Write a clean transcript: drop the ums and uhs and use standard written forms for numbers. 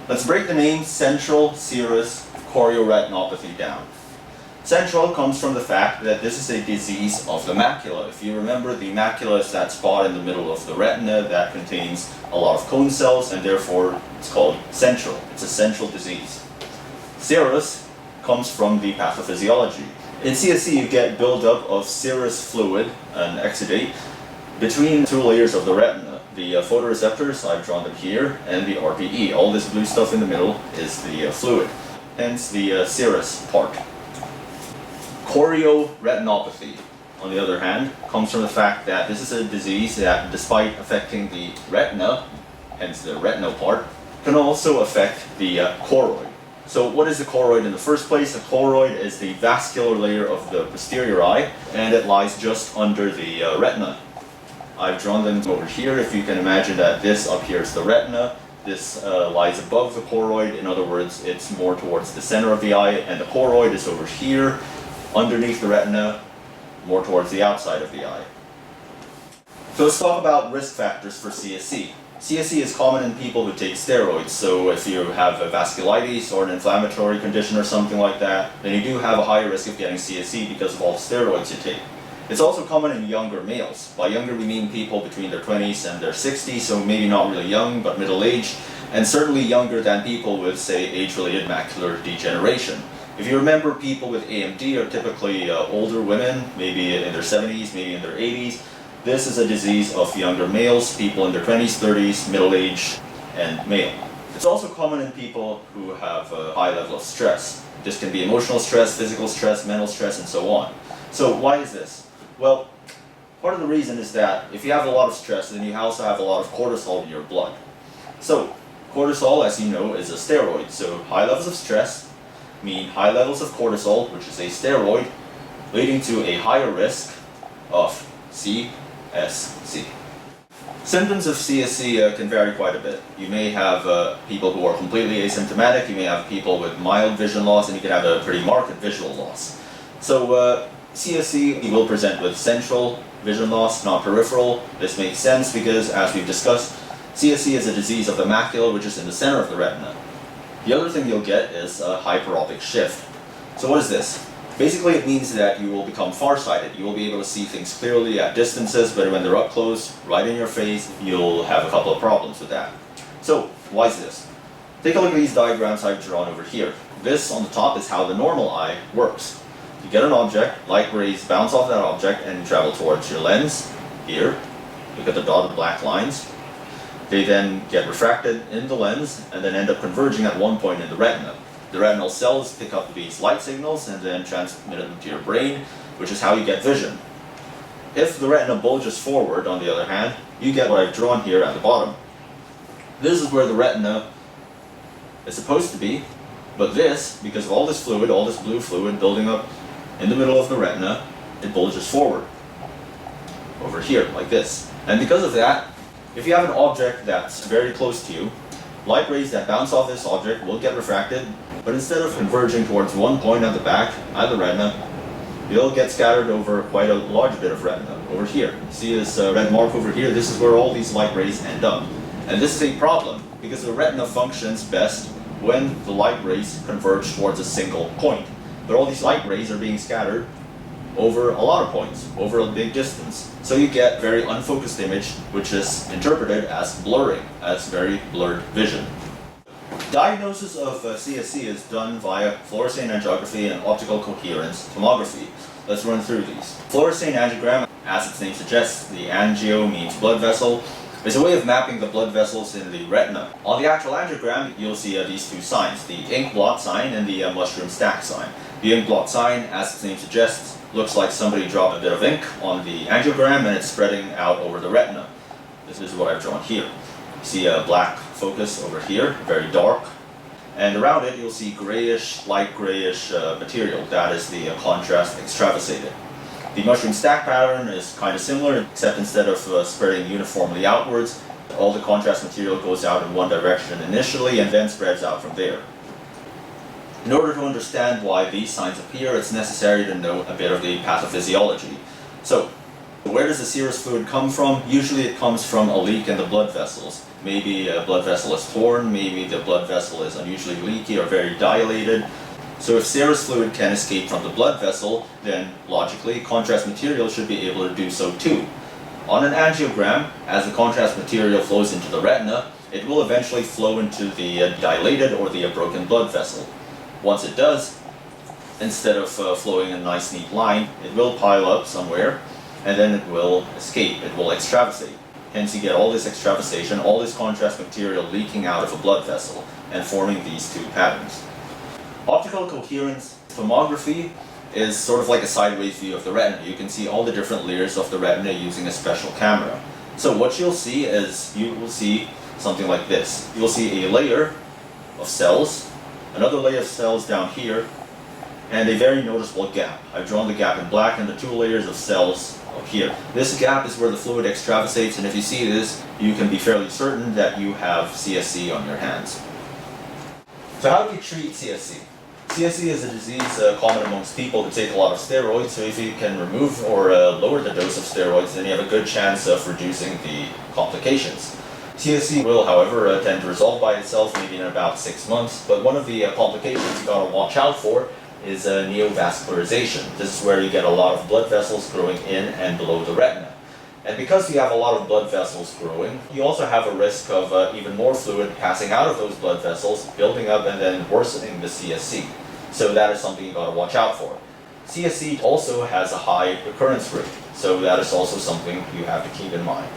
Let's break the name central serous chorioretinopathy down. Central comes from the fact that this is a disease of the macula. If you remember, the macula is that spot in the middle of the retina that contains a lot of cone cells, and therefore it's called central. It's a central disease. Serous comes from the pathophysiology. In CSC, you get buildup of serous fluid, an exudate, between two layers of the retina. The photoreceptors, I've drawn them here, and the RPE. All this blue stuff in the middle is the fluid, hence the serous part. Chorioretinopathy, on the other hand, comes from the fact that this is a disease that, despite affecting the retina, hence the retinal part, can also affect the choroid. So what is the choroid in the first place? The choroid is the vascular layer of the posterior eye, and it lies just under the retina. I've drawn them over here. If you can imagine that this up here is the retina, this lies above the choroid. In other words, it's more towards the center of the eye, and the choroid is over here, underneath the retina, more towards the outside of the eye. So let's talk about risk factors for CSC. CSC is common in people who take steroids, so if you have a vasculitis or an inflammatory condition or something like that, then you do have a higher risk of getting CSC because of all the steroids you take. It's also common in younger males. By younger we mean people between their 20s and their 60s, so maybe not really young, but middle-aged, and certainly younger than people with, say, age-related macular degeneration. If you remember, people with AMD are typically older women, maybe in their 70s, maybe in their 80s. This is a disease of younger males, people in their 20s, 30s, middle-aged, and male. It's also common in people who have a high level of stress. This can be emotional stress, physical stress, mental stress, and so on. So why is this? Well, part of the reason is that if you have a lot of stress, then you also have a lot of cortisol in your blood. So cortisol, as you know, is a steroid. So high levels of stress mean high levels of cortisol, which is a steroid, leading to a higher risk of CSC. Symptoms of CSC can vary quite a bit. You may have people who are completely asymptomatic, you may have people with mild vision loss, and you can have a pretty marked visual loss. So CSC will present with central vision loss, not peripheral. This makes sense because, as we've discussed, CSC is a disease of the macula, which is in the center of the retina. The other thing you'll get is a hyperopic shift. So what is this? Basically it means that you will become farsighted. You will be able to see things clearly at distances, but when they're up close, right in your face, you'll have a couple of problems with that. So why is this? Take a look at these diagrams I've drawn over here. This on the top is how the normal eye works. You get an object, light rays bounce off that object and travel towards your lens, here. Look at the dotted black lines. They then get refracted in the lens and then end up converging at one point in the retina. The retinal cells pick up these light signals and then transmit them to your brain, which is how you get vision. If the retina bulges forward, on the other hand, you get what I've drawn here at the bottom. This is where the retina is supposed to be, but this, because of all this fluid, all this blue fluid building up in the middle of the retina, it bulges forward, over here, like this. And because of that, if you have an object that's very close to you, light rays that bounce off this object will get refracted, but instead of converging towards one point at the back, at the retina, they'll get scattered over quite a large bit of retina, over here. See this red mark over here? This is where all these light rays end up. And this is a problem, because the retina functions best when the light rays converge towards a single point. But all these light rays are being scattered over a lot of points, over a big distance. So you get very unfocused image, which is interpreted as blurring, as very blurred vision. Diagnosis of CSC is done via fluorescein angiography and optical coherence tomography. Let's run through these. Fluorescein angiogram, as its name suggests, the angio means blood vessel, is a way of mapping the blood vessels in the retina. On the actual angiogram, you'll see these two signs, the ink blot sign and the mushroom stack sign. The ink blot sign, as its name suggests, looks like somebody dropped a bit of ink on the angiogram and it's spreading out over the retina. This is what I've drawn here. You see a black focus over here, very dark, and around it you'll see grayish, light grayish material. That is the contrast extravasated. The mushroom stack pattern is kind of similar, except instead of spreading uniformly outwards, all the contrast material goes out in one direction initially and then spreads out from there. In order to understand why these signs appear, it's necessary to know a bit of the pathophysiology. So, Where does the serous fluid come from? Usually it comes from a leak in the blood vessels. Maybe a blood vessel is torn, maybe the blood vessel is unusually leaky or very dilated. So if serous fluid can escape from the blood vessel, then logically contrast material should be able to do so too. On an angiogram, as the contrast material flows into the retina, it will eventually flow into the dilated or the broken blood vessel. Once it does, instead of flowing in a nice neat line, it will pile up somewhere and then it will escape, it will extravasate. Hence you get all this extravasation, all this contrast material leaking out of a blood vessel and forming these two patterns. Optical coherence tomography is sort of like a sideways view of the retina. You can see all the different layers of the retina using a special camera. So what you'll see is, you will see something like this. You'll see a layer of cells, another layer of cells down here, and a very noticeable gap. I've drawn the gap in black and the two layers of cells up here. This gap is where the fluid extravasates, and if you see this, you can be fairly certain that you have CSC on your hands. So how do you treat CSC? CSC is a disease common amongst people who take a lot of steroids, so if you can remove or lower the dose of steroids, then you have a good chance of reducing the complications. CSC will, however, tend to resolve by itself maybe in about 6 months, but one of the complications you gotta watch out for is neovascularization. This is where you get a lot of blood vessels growing in and below the retina. And because you have a lot of blood vessels growing, you also have a risk of even more fluid passing out of those blood vessels, building up and then worsening the CSC. So that is something you gotta watch out for. CSC also has a high recurrence rate, so that is also something you have to keep in mind.